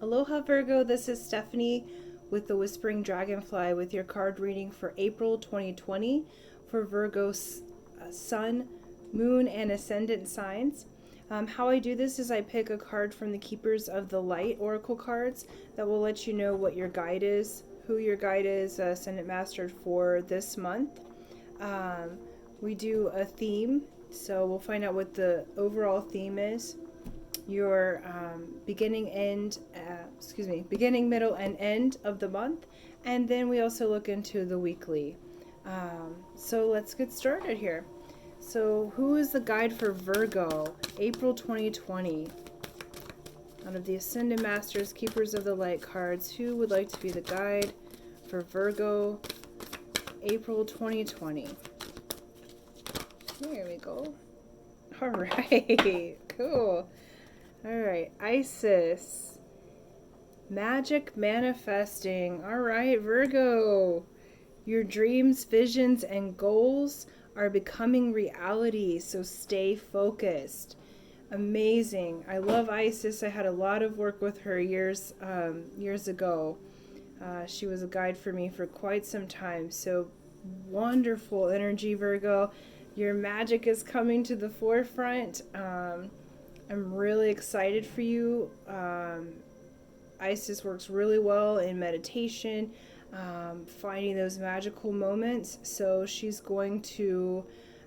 Aloha Virgo, this is Stephanie with the Whispering Dragonfly with your card reading for April 2020 for Virgo's Sun, Moon, and Ascendant signs. How I do this is I pick a card from the Keepers of the Light Oracle cards that will let you know what your guide is, who your guide is, Ascendant Master for this month. We do a theme, so we'll find out what the overall theme is, your beginning, middle, and end of the month, and then we also look into the weekly. So let's get started here. So who is the guide for Virgo, April 2020? Out of the Ascendant Masters, Keepers of the Light cards, who would like to be the guide for Virgo, April 2020? There we go. All right, cool. All right, Isis. Magic manifesting. All right, Virgo. Your dreams, visions, and goals are becoming reality, so stay focused. Amazing. I love Isis. I had a lot of work with her years ago. She was a guide for me for quite some time. So wonderful energy, Virgo. Your magic is coming to the forefront. I'm really excited for you. Isis works really well in meditation, finding those magical moments. So she's going to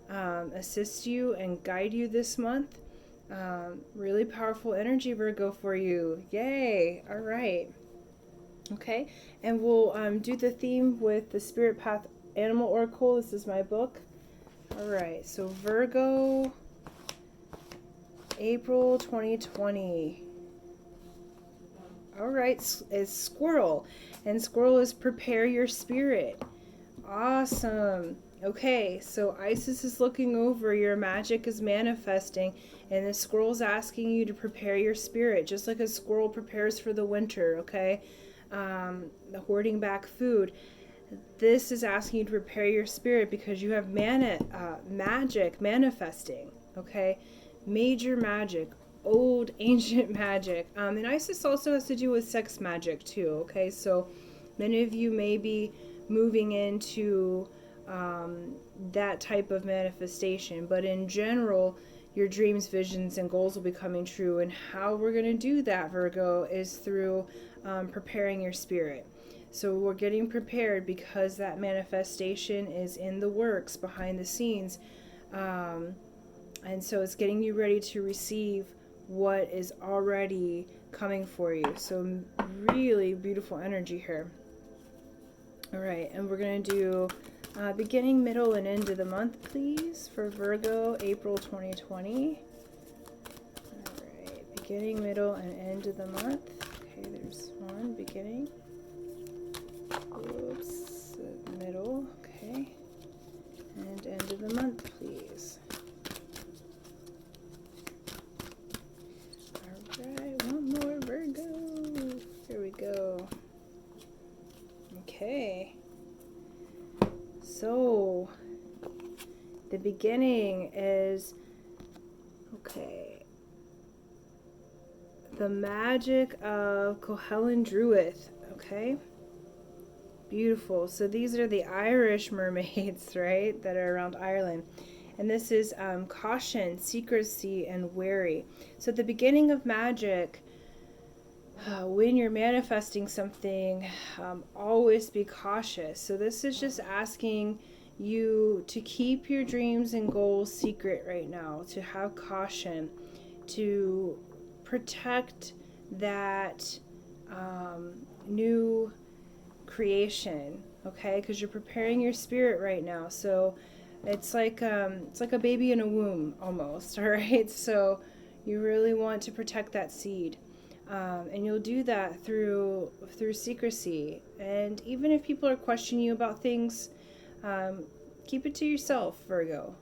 assist you and guide you this month. Really powerful energy, Virgo, for you. Yay! All right. Okay, and we'll do the theme with the Spirit Path Animal Oracle. This is my book. All right, so Virgo, April 2020. All right, is Squirrel, and Squirrel is prepare your spirit. Awesome. Okay, so Isis is looking over, your magic is manifesting, and the squirrel's asking you to prepare your spirit, just like a squirrel prepares for the winter, okay? Hoarding back food. This is asking you to prepare your spirit because you have magic manifesting, okay? Major magic, old ancient magic. And Isis also has to do with sex magic too, okay? So many of you may be moving into that type of manifestation, but in general, your dreams, visions, and goals will be coming true. And how we're going to do that, Virgo, is through preparing your spirit. So we're getting prepared because that manifestation is in the works behind the scenes. And so it's getting you ready to receive what is already coming for you. So really beautiful energy here. All right, and we're going to do beginning, middle, and end of the month, please, for Virgo, April 2020. All right, beginning, middle, and end of the month. Okay, there's one, beginning. Oops, middle, okay. And end of the month, please. Alright, one more, Virgo. Here we go. Okay. So, the beginning is, okay, the magic of Cohelen Druith, okay? Beautiful. So these are the Irish mermaids, right, that are around Ireland. And this is caution, secrecy, and wary. So at the beginning of magic, when you're manifesting something, always be cautious. So this is just asking you to keep your dreams and goals secret right now, to have caution, to protect that new creation, okay? Because you're preparing your spirit right now. So it's like a baby in a womb almost, all right? So you really want to protect that seed. And you'll do that through secrecy. And even if people are questioning you about things, keep it to yourself, Virgo.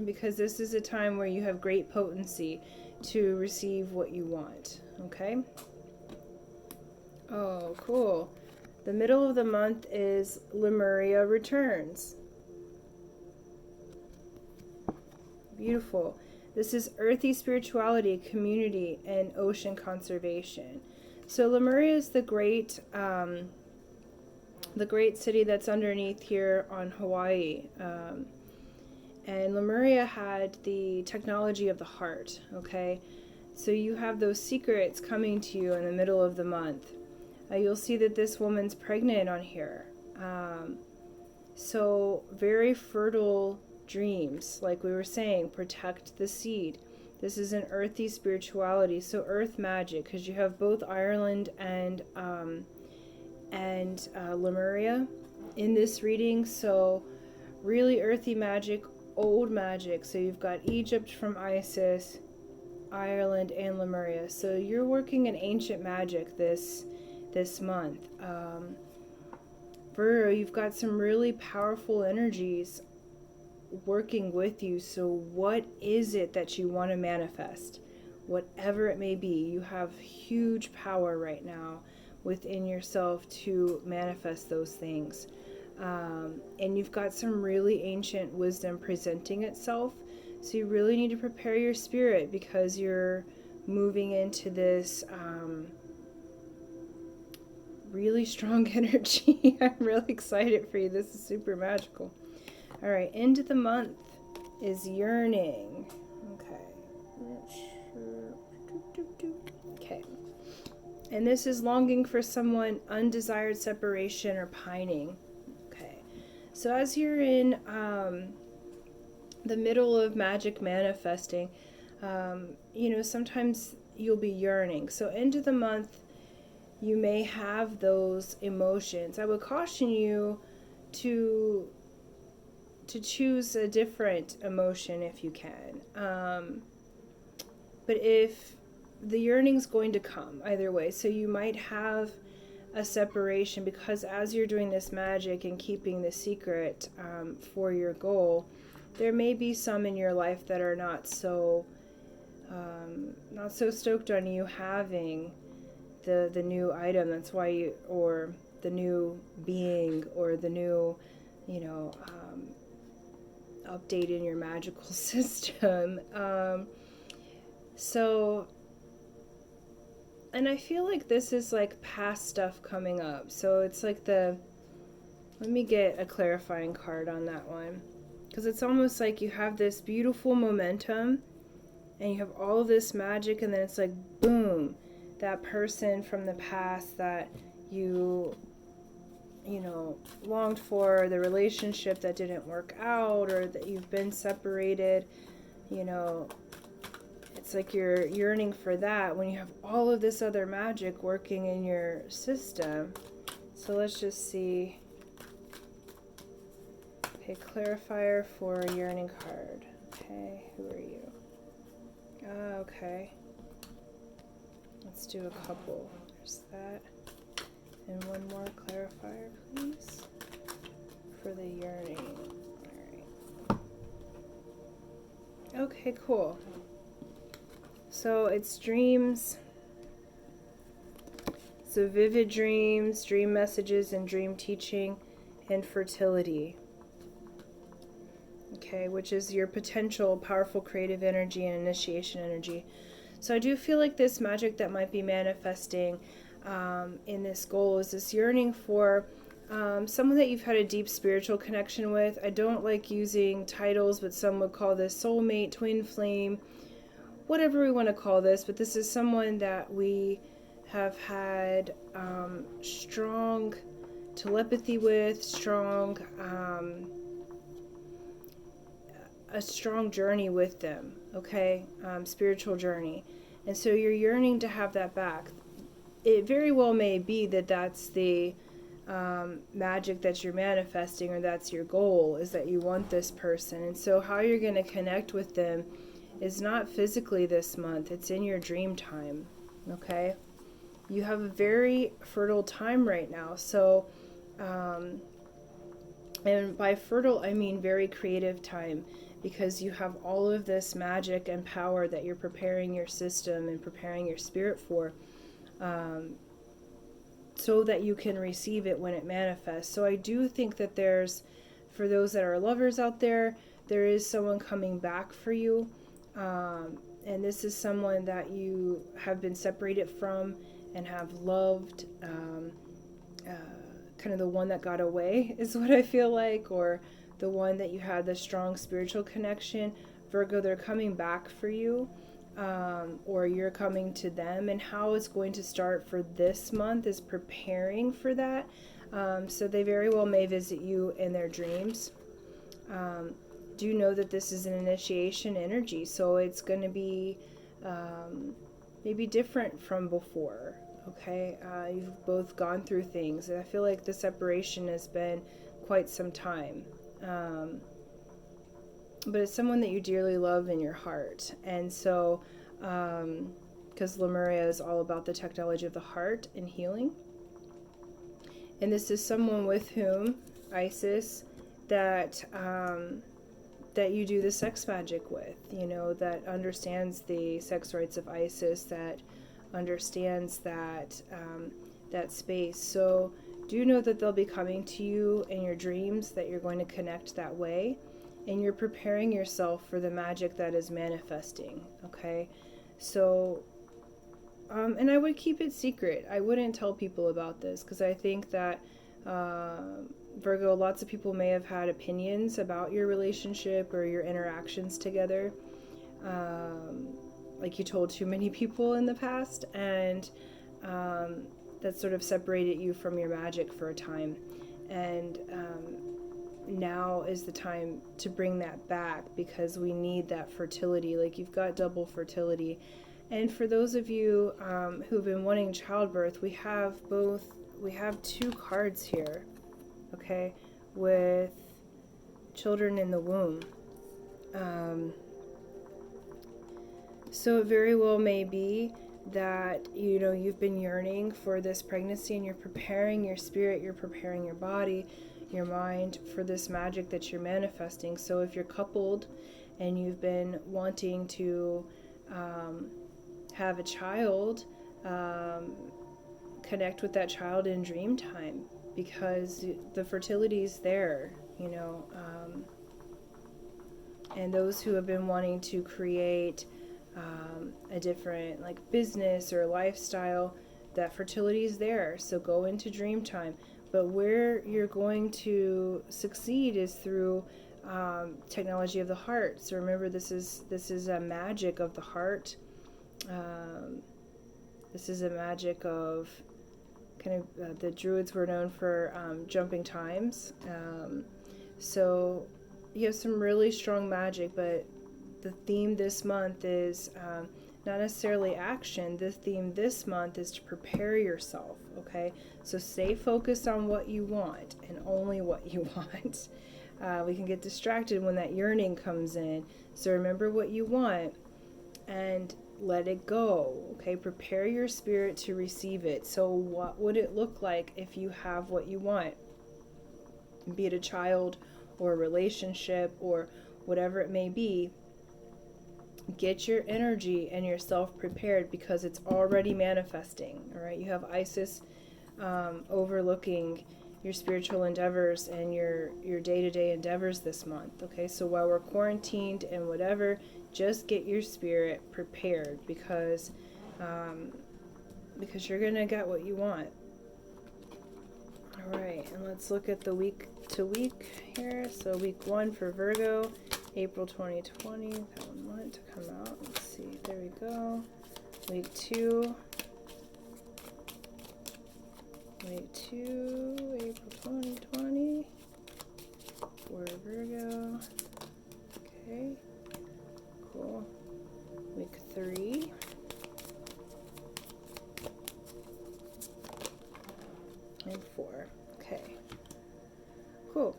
Because this is a time where you have great potency to receive what you want, okay? Oh, cool. The middle of the month is Lemuria Returns. Beautiful. This is earthy spirituality, community, and ocean conservation. So Lemuria is the great city that's underneath here on Hawaii. And Lemuria had the technology of the heart, okay? So you have those secrets coming to you in the middle of the month. You'll see that this woman's pregnant on here. So very fertile dreams, like we were saying, protect the seed. This is an earthy spirituality, so earth magic, because you have both Ireland and Lemuria in this reading. So really earthy magic, old magic. So you've got Egypt from Isis, Ireland, and Lemuria. So you're working in ancient magic this month. Virgo, you've got some really powerful energies working with you. So what is it that you want to manifest? Whatever it may be, you have huge power right now within yourself to manifest those things. And you've got some really ancient wisdom presenting itself. So you really need to prepare your spirit, because you're moving into this really strong energy. I'm really excited for you. This is super magical. All right, end of the month is yearning. Okay. And this is longing for someone, undesired separation, or pining. Okay. So as you're in the middle of magic manifesting, sometimes you'll be yearning. So end of the month, you may have those emotions. I would caution you to choose a different emotion if you can. But if the yearning's going to come either way, so you might have a separation, because as you're doing this magic and keeping the secret for your goal, there may be some in your life that are not so stoked on you having the new item. That's why or the new being, or the new, update in your magical system. And I feel like this is like past stuff coming up. So it's like let me get a clarifying card on that one. Because it's almost like you have this beautiful momentum and you have all of this magic, and then it's like, boom, that person from the past that you longed for, the relationship that didn't work out, or that you've been separated, it's like you're yearning for that when you have all of this other magic working in your system. So let's just see. Okay, clarifier for a yearning card. Okay, who are you? Okay. Let's do a couple. There's that. And one more clarifier, please, for the yearning. All right. Okay, cool. So it's dreams. So vivid dreams, dream messages, and dream teaching, and fertility. Okay, which is your potential powerful creative energy and initiation energy. So I do feel like this magic that might be manifesting in this goal is this yearning for someone that you've had a deep spiritual connection with. I don't like using titles, but some would call this soulmate, twin flame, whatever we want to call this. But this is someone that we have had strong telepathy with, a strong journey with them, okay? Spiritual journey. And so you're yearning to have that back. It very well may be that that's the magic that you're manifesting, or that's your goal, is that you want this person. And so how you're going to connect with them is not physically this month. It's in your dream time, okay? You have a very fertile time right now. So, and by fertile, I mean very creative time, because you have all of this magic and power that you're preparing your system and preparing your spirit for, so that you can receive it when it manifests. So I do think that there's, for those that are lovers out there, there is someone coming back for you. And this is someone that you have been separated from and have loved. Kind of the one that got away is what I feel like, or the one that you had the strong spiritual connection. Virgo, they're coming back for you, or you're coming to them. And how it's going to start for this month is preparing for that. So they very well may visit you in their dreams. Do know that this is an initiation energy, so it's going to be maybe different from before. Okay, you've both gone through things, and I feel like the separation has been quite some time. But it's someone that you dearly love in your heart, and so because Lemuria is all about the technology of the heart and healing, and this is someone with whom Isis that that you do the sex magic with, that understands the sex rights of Isis, that understands that that space. So do know that they'll be coming to you in your dreams, that you're going to connect that way, and you're preparing yourself for the magic that is manifesting. Okay, so and I would keep it secret. I wouldn't tell people about this, because I think that Virgo, lots of people may have had opinions about your relationship or your interactions together. Like you told too many people in the past, and that sort of separated you from your magic for a time. And now is the time to bring that back, because we need that fertility. Like, you've got double fertility. And for those of you who've been wanting childbirth, we have 2 cards here, okay, with children in the womb. So it very well may be that, you've been yearning for this pregnancy, and you're preparing your spirit, you're preparing your body, your mind for this magic that you're manifesting. So if you're coupled and you've been wanting to have a child, connect with that child in dream time, because the fertility is there, and those who have been wanting to create a different business or lifestyle, that fertility is there. So go into dream time. But where you're going to succeed is through technology of the heart. So remember, this is a magic of the heart. This is a magic of kind of the Druids were known for jumping times. So you have some really strong magic, but the theme this month is not necessarily action. The theme this month is to prepare yourself, okay? So stay focused on what you want, and only what you want. We can get distracted when that yearning comes in. So remember what you want and let it go, okay? Prepare your spirit to receive it. So what would it look like if you have what you want? Be it a child or a relationship or whatever it may be. Get your energy and yourself prepared, because it's already manifesting. All right, you have Isis overlooking your spiritual endeavors and your day-to-day endeavors this month. Okay, so while we're quarantined and whatever, just get your spirit prepared, because you're gonna get what you want. All right, and let's look at the week to week here. So week 1 for Virgo, April 2020. That one wanted to come out. Let's see. There we go. Week 2. Week 2, April 2020 for Virgo. Okay. Cool. Week 3. And 4. Okay. Cool.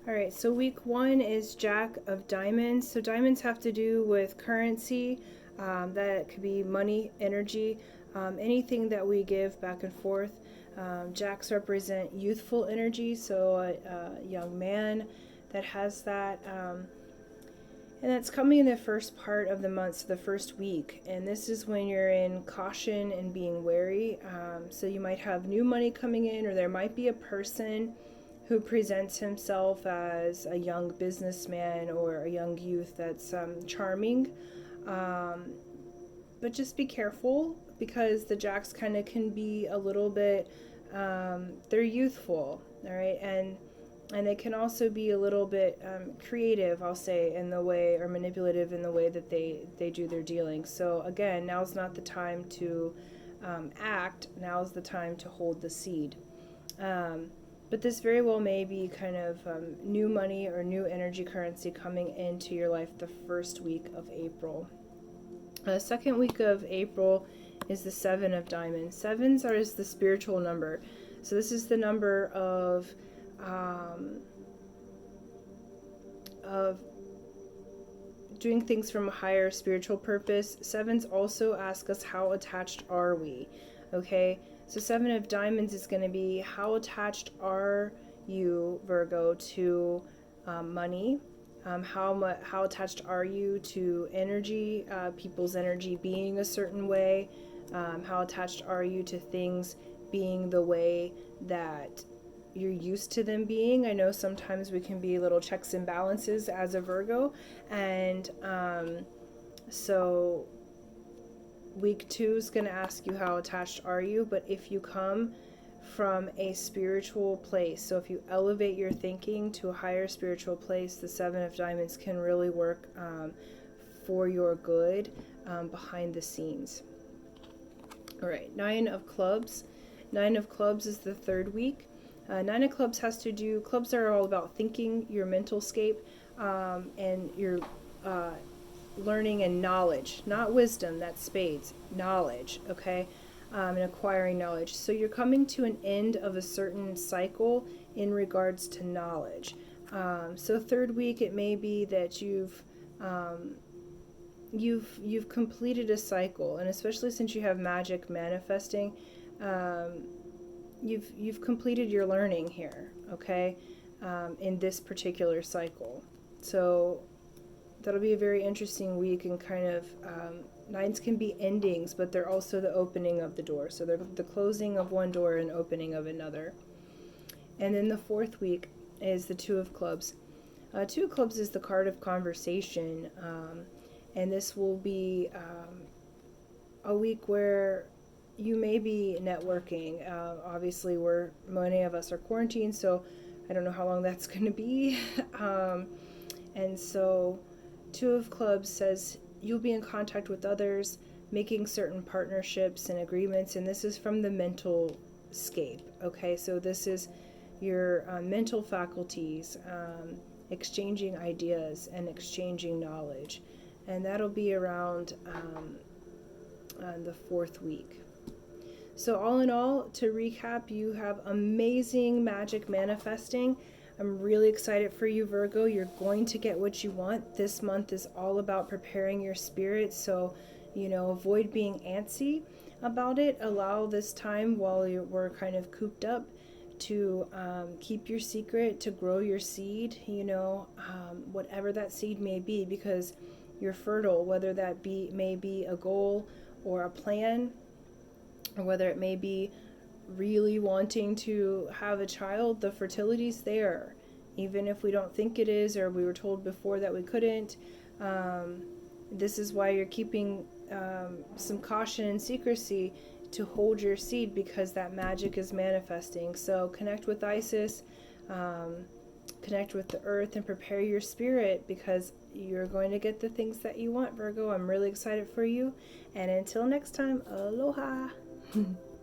All right, so week 1 is Jack of Diamonds. So diamonds have to do with currency. That could be money, energy, anything that we give back and forth. Jacks represent youthful energy, so a young man that has that. And that's coming in the first part of the month, so the first week. And this is when you're in caution and being wary. So you might have new money coming in, or there might be a person who presents himself as a young businessman or a young youth that's charming. But just be careful, because the jacks kind of can be a little bit, they're youthful, all right, and they can also be a little bit creative, I'll say, in the way, or manipulative in the way that they do their dealing. So again, now's not the time to act. Now's the time to hold the seed. But this very well may be kind of new money or new energy currency coming into your life the first week of April. Second week of April is the Seven of Diamonds. Sevens is the spiritual number. So this is the number of doing things from a higher spiritual purpose. Sevens also ask us, how attached are we? Okay, so Seven of Diamonds is going to be, how attached are you, Virgo, to money? How attached are you to energy, people's energy being a certain way? How attached are you to things being the way that you're used to them being? I know sometimes we can be little checks and balances as a Virgo, and so week 2 is going to ask you, how attached are you? But if you come from a spiritual place, so if you elevate your thinking to a higher spiritual place, the Seven of Diamonds can really work for your good behind the scenes. All right, Nine of Clubs. Nine of Clubs is the third week. Nine of Clubs has to do, clubs are all about thinking, your mental scape, and your learning and knowledge, not wisdom, that's spades, knowledge, okay, and acquiring knowledge. So you're coming to an end of a certain cycle in regards to knowledge. So third week, it may be that you've completed a cycle, and especially since you have magic manifesting, you've completed your learning here, okay, in this particular cycle. So that'll be a very interesting week, and kind of nines can be endings, but they're also the opening of the door. So they're the closing of one door and opening of another. And then the fourth week is the Two of Clubs. Two of Clubs is the card of conversation, and this will be a week where you may be networking. Obviously, many of us are quarantined, so I don't know how long that's going to be. And so Two of Clubs says you'll be in contact with others, making certain partnerships and agreements, and this is from the mental scape, okay? So this is your mental faculties, exchanging ideas and exchanging knowledge, and that'll be around the fourth week. So all in all, to recap, you have amazing magic manifesting. I'm really excited for you, Virgo. You're going to get what you want. This month is all about preparing your spirit. So, avoid being antsy about it. Allow this time while we're kind of cooped up to keep your secret, to grow your seed, whatever that seed may be, because you're fertile, whether that may be a goal or a plan, or whether it may be really wanting to have a child. The fertility's there, even if we don't think it is, or we were told before that we couldn't. This is why you're keeping some caution and secrecy to hold your seed, because that magic is manifesting. So connect with Isis, connect with the earth, and prepare your spirit, because you're going to get the things that you want, Virgo. I'm really excited for you, and until next time, aloha.